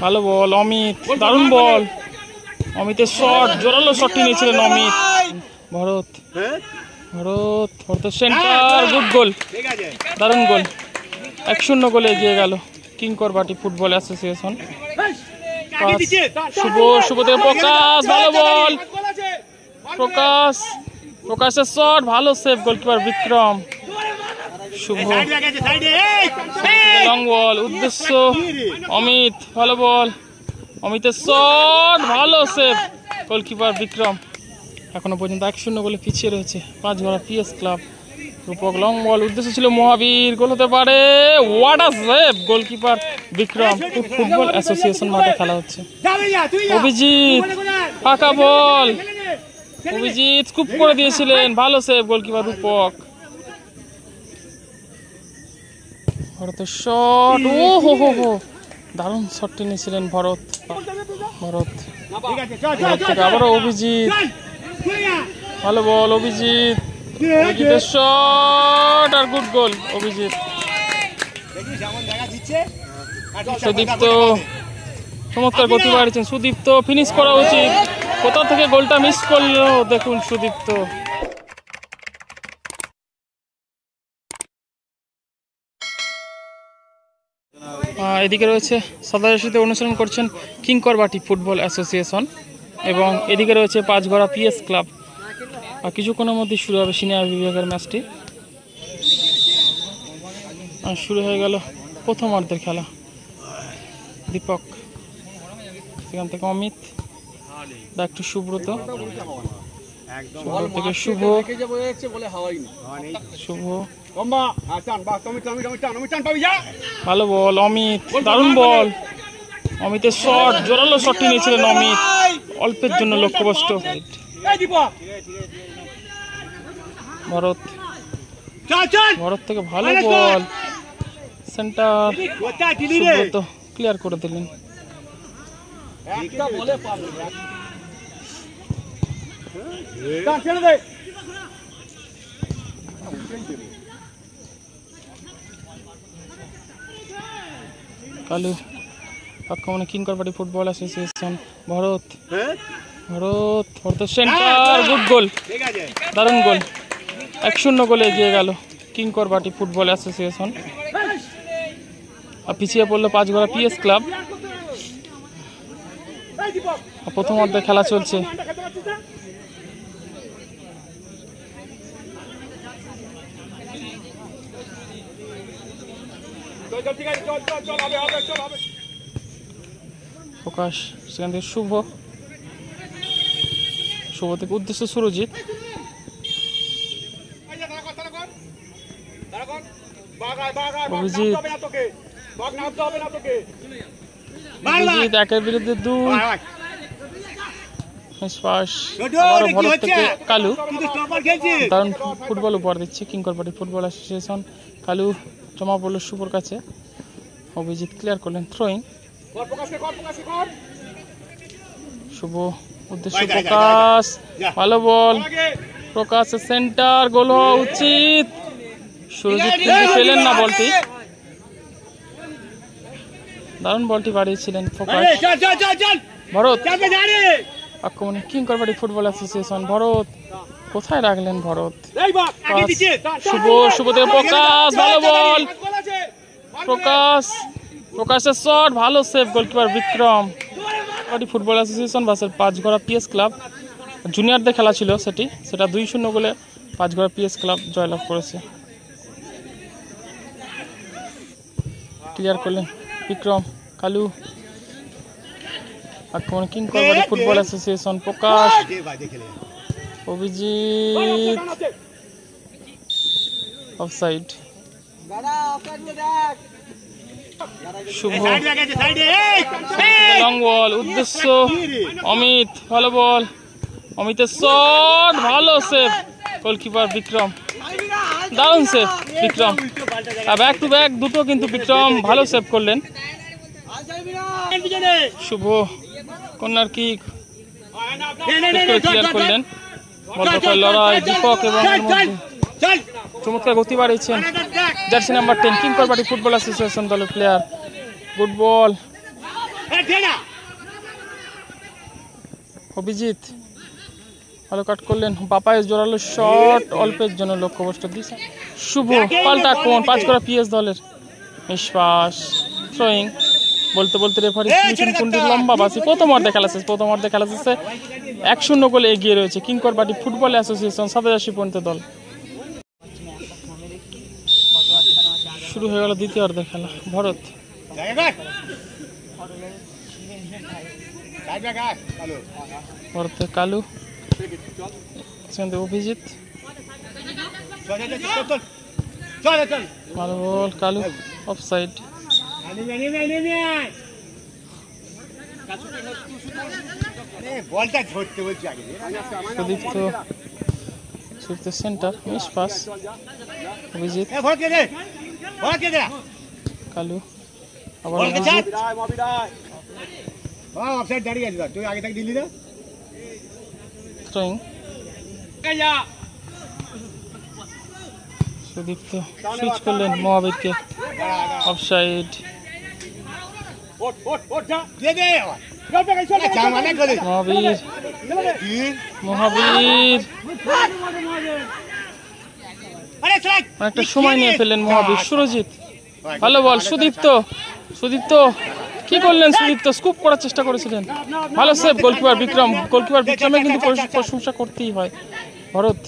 ভালো বল অমিত, দারুণ বল। অমিতের শট, জোরালো শটটি নিয়েছিলেন অমিত। ভরত, ভরতের সেন্টার, গুড গোল, দারুণ গোল। 1-0 গোলে এগিয়ে গেল কিংকরবাটি ফুটবল অ্যাসোসিয়েশন। শুভ থেকে প্রকাশ, ভালো বল। প্রকাশের শট, ভালো সেভ, গোলকিপার বিক্রম। শুভ লং বল, উদ্দেশ্য অমিত, ভালো বল। অমিতের শট, ভালো সেভ, গোলকিপার বিক্রম। এখনো পর্যন্ত 1-0 গোলে পিছিয়ে রয়েছে Panchghara PS club. Rupak long ball, উদ্দেশ্য ছিল মহাবীর, গোল হতে পারে। What a save, goalkeeper Bikram. Football association মাঠে খেলা হচ্ছে। অভিজিৎ, ফাঁকা বল, অভিজিৎ স্কুপ করে দিয়েছিলেন, ভালো সেভ, গোলকিপার রূপক। ভরতের শট, ও হো, দারুণ শটটি নিয়েছিলেন ভরত। থেকে আবারও অভিজিৎ, ভালো বল অভিজিতের শট আর গুড গোল অভিজিৎ। সুদীপ্ত চমৎকার গতি বাড়িয়েছেন, সুদীপ্ত ফিনিশ করা উচিত, কোথা থেকে গোলটা মিস করলো দেখুন সুদীপ্ত। এদিকে রয়েছে সদাশীতে অনুসরণ করছেন কিংকরবাটি ফুটবল অ্যাসোসিয়েশন এবং এদিকে রয়েছে পাঁচঘরা পিএস ক্লাব। আর কিছুক্ষণের মধ্যে শুরু হবে সিনিয়র বিভাগের ম্যাচটি। আর শুরু হয়ে গেল প্রথমার্ধের খেলা। দীপক, সেখান থেকে অমিত, ব্যাক টু সুব্রত, থেকে শুভ, ভালো বল অমিত, দারুণ বল। অমিতের শট, জোরালো শটটি নিয়েছিলেন অমিত, অল্পের জন্য লক্ষ্যভ্রষ্ট। ভরত থেকে ভালো বল, সেন্টার, সুব্রত ক্লিয়ার করে দিলেন। কালু আক্রমণে কিংকরবাটি ফুটবল অ্যাসোসিয়েশন। ভরতের সেন্টার, গুড গোল, দারুণ গোল। 1-0 গোলে এগিয়ে গেল কিংকরবাটি ফুটবল অ্যাসোসিয়েশন। আর পিছিয়ে পড়লো পাঁচঘরা পিএস ক্লাব। প্রথমার্ধে খেলা চলছে। প্রকাশ, সেখান থেকে শুভ থেকে উদ্দেশ্য সুরজিৎ, অভিজিৎ, একের বিরুদ্ধে 2। ভরত থেকে কালু, দারুণ ফুটবল উপহার দিচ্ছে কিংকরবাটি ফুটবল অ্যাসোসিয়েশন। কালু জমা পড়লো শুভর কাছে, অভিজিৎ ক্লিয়ার করলেন, থ্রোয়িং। শুভ, উদ্দেশ্য প্রকাশ, ভালো বল, প্রকাশের সেন্টার, গোল হওয়া উচিত। সুরজিৎ কিন্তু পেলেন না বলটি, দারুণ বলটি বাড়িয়েছিলেন প্রকাশ। ভরত আক্রমণে কিংকরবাটি ফুটবল অ্যাসোসিয়েশন। ভরত কোথায় রাখলেন ভরত? শুভ থেকে প্রকাশ, ভালো বল, প্রকাশের শট, ভালো save, goalkeeper Bikram. Football association versus Panchghara PS club. জুনিয়রদের খেলা ছিল সেটা 2-0 গোলে পাঁচঘরা পিএস ক্লাব জয়লাভ করেছে। ক্লিয়ার করলেন বিক্রম। কালু আক্রমণ কিংকরবাটি ফুটবল অ্যাসোসিয়েশন। প্রকাশ, অভিজিৎ অফসাইড। শুভ লং বল, উদ্দেশ্য অমিত, ভালো বল। অমিতের শট, ভালো সেভ, গোলকিপার বিক্রম, দারুণ save Bikram. Back to back দুটো কিন্তু বিক্রম ভালো সেভ করলেন। শুভ কর্নার কিক ক্লিয়ার করলেন। লড়াই দীপক এবং চমৎকার গতি বাড়িয়েছেন জার্সি নাম্বার 10 কিংকরবাটি ফুটবল অ্যাসোসিয়েশন দলের প্লেয়ার। গুড বল অভিজিৎ, ভালো কাট করলেন, বাপায় জোরালো শট, অল্পের জন্য লক্ষ্যভ্রষ্ট দিয়েছে শুভ। পাল্টা কোন 5 করা পিএস দলের নিষ্পাস। থ্রোয়িং বলতে বলতে রেফারি কুন্ডির লম্বা বাসি। প্রথম অর্ধে খেলা শেষে 1-0 গোলে এগিয়ে রয়েছে কিংকরবাটি ফুটবল অ্যাসোসিয়েশন 87 পয়েন্ট দল। শুরু হয়ে গেল দ্বিতীয় অর্ধের খেলা। ভরত, ভরতে কালু, অভিজিৎ, ভালো ball Kalu, offside. Sudipta centre miss pass, Abhijit, Kalu, আবার অভিজিৎ, থ্রোয়িং, সুদীপ্ত সুইচ করলেন মহাবীরকে, অফসাইড। মহাবীর অনেকটা সময় নিয়ে ফেললেন মহাবীর। সুরজিৎ, ভালো বল সুদীপ্ত, কি করলেন সুদীপ্ত, স্কুপ করার চেষ্টা করেছিলেন, ভালো সেভ গোলকিপার বিক্রমের কিন্তু প্রশংসা করতেই হয়। ভরত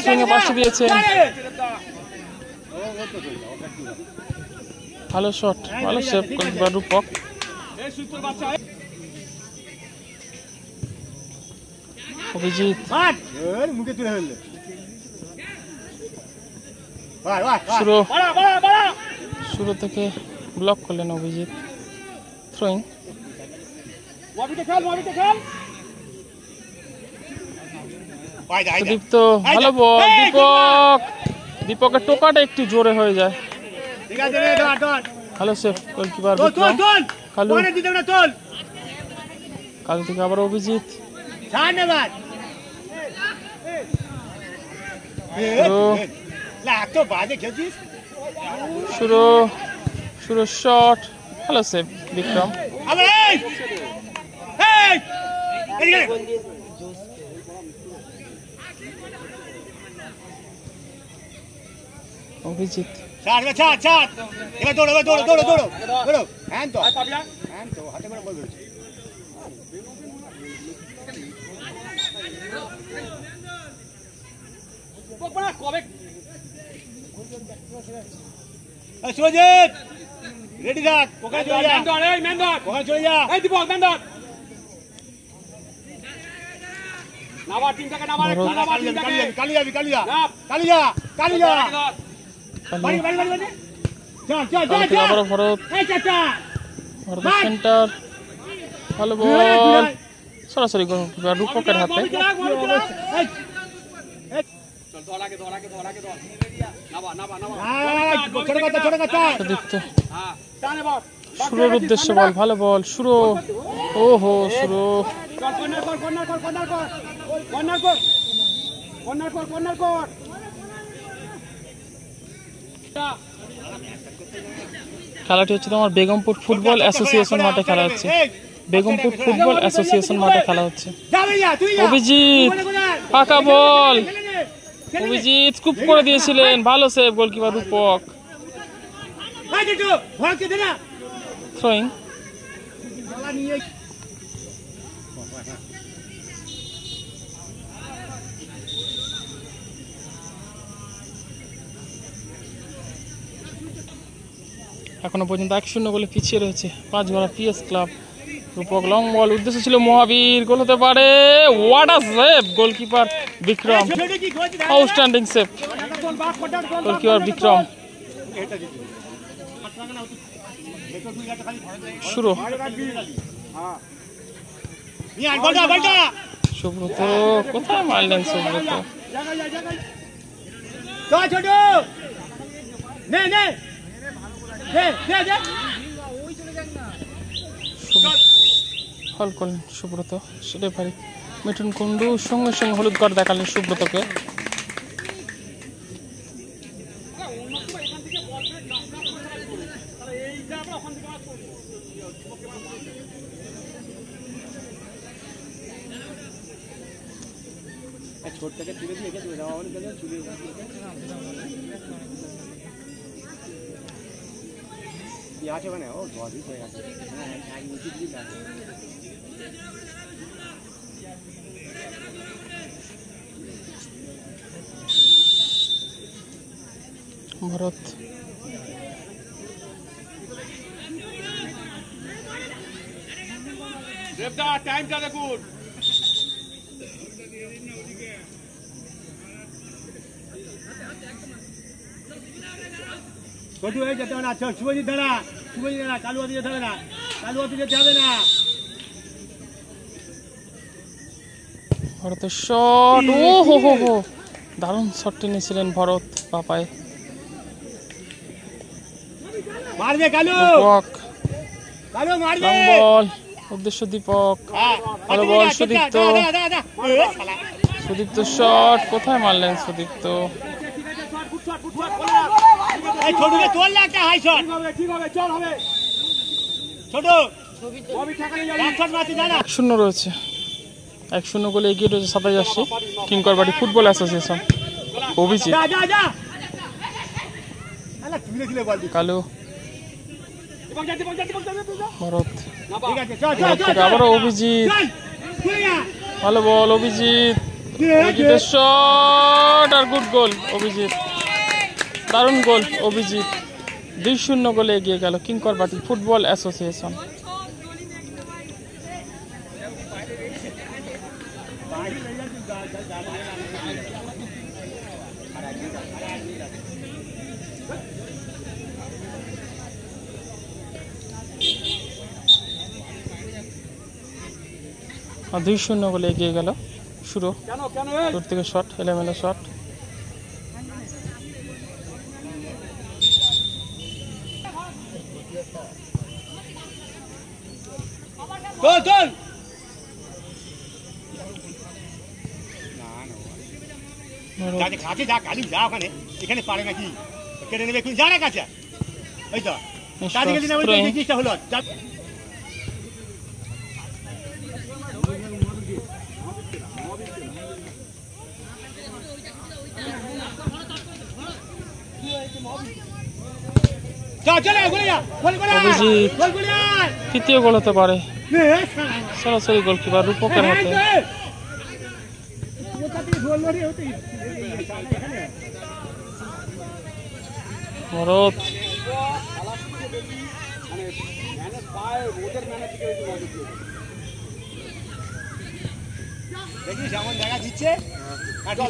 সঙ্গে পাশে দিয়েছেন, ভালো শট, ভালো সেভ গোলকিপার রূপক। অভিজিৎ, শুরু থেকে ব্লক করলেন অভিজিৎ। থ্রোয়িং, সুদীপ্ত, ভালো বল দীপকের টোকাটা একটু জোরে হয়ে যায়, ভালো সেভ গোলকিপার কালু থেকে আবার অভিজিৎ, শুরু শট, ভালো সেভ বিক্রম। অভিজিৎ, সুরজিৎ রেডি থাক, ওখানে চলে যা, ওখানে চলে যা, এই দীপক মেন্ডর নাবার টিমটাকে নাবার টিমটাকে কালিয়া বাড়ি চল ভরত, সেন্টার, ভালো বল সরাসরি গোলকিপার রূপকের হাতে। শুরুর উদ্দেশ্যে বল, ভালো বল শুরু, ওহো শুরু, খেলাটি হচ্ছে তোমার বেগমপুর ফুটবল অ্যাসোসিয়েশন মাঠে খেলা হচ্ছে, বেগমপুর ফুটবল অ্যাসোসিয়েশন মাঠে খেলা হচ্ছে। অভিজিৎ, ফাঁকা বল, অভিজিৎ স্কুপ করে দিয়েছিলেন, ভালো সেভ গোলকিপার রূপক। থ্রোয়িং, এখনো পর্যন্ত 1-0 গোলে পিছিয়ে রয়েছে 5 গড়া PS club. Rupak long ball, উদ্দেশ্য ছিল মহাবীর, গোল হতে পারে, what a save goalkeeper Bikram, outstanding save goalkeeper Bikram. শুরু, সুব্রত কোথায় মারলেন, সুব্রত ফল করলেন সুব্রত, সেটাই পারি মিঠুন কুন্ডু সঙ্গে সঙ্গে হলুদ কার্ড দেখালেন সুব্রতকে। ছোটটাকে তুলে দিয়ে চলে যাওয়া মানে চুলে কি আছে মানে ও ধোয়াধুই হয়ে গেছে ভারত দেবদার টাইমটা দেখুন ছোট হয়ে যেতে হবে না শুভজিৎ দাঁড়া কালুয়াতি যেতে হবে না কালুয়াতি যেতে হবে না ভারতের শট ও হো হো হো দারুণ শটটি নিয়েছিলেন ভারত পাপায় মারবে কালু দীপক কালু মারবে লং বল উদ্দেশ্য দীপক ভালো বল সুদীপ্ত সুদীপ্ত শট কোথায় মারলেন সুদীপ্ত এই ছোটকে তোল না একটা হাই শট ঠিক হবে চল হবে ছোট এক শট মারতে জানা 1-0 রয়েছে 1-0 গোলে এগিয়ে রয়েছে 27 কিংকরবাড়ি ফুটবল অ্যাসোসিয়েশন অভিজিৎ যা যা যা আলা তুলে দিলে বল দি কালু ভারত ঠিক আছে চল চল চল আবারও অভিজিৎ চল যা ভালো বল অভিজিৎ অভিজিতের শট আর গুড গোল অভিজিৎ দারুণ গোল অভিজিৎ 2-0 গোলে এগিয়ে গেল কিংকরবাড়ি ফুটবল অ্যাসোসিয়েশন আর 2-0 গোলে এগিয়ে গেল শুরু দূর থেকে শট এলোমেলো শট চল চল কাছে কাছে যা কালু যা ওখানে এখানে পারে নাকি কেটে নেবে এখন যা না কাছে এই তো কাছে গেলি না বলে এই জিনিসটা হলো তৃতীয় গোল হতে পারে সরাসরি গোলকিপার রূপকের হাতে ভারত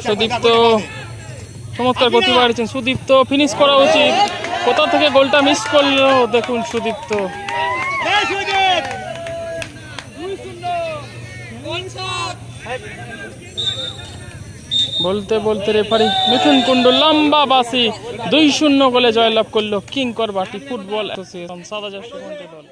সুদীপ্ত চমৎকার গতি বাড়িয়েছেন সুদীপ্ত ফিনিশ করা উচিত কোথা থেকে গোলটা মিস করলো দেখুন সুদীপ্ত বলতে বলতে রেফারি মিঠুন কুণ্ডু লম্বা বাসি 2-0 গোলে জয়লাভ করলো কিংকরবাড়ি ফুটবল অ্যাসোসিয়েশন 7000 দল।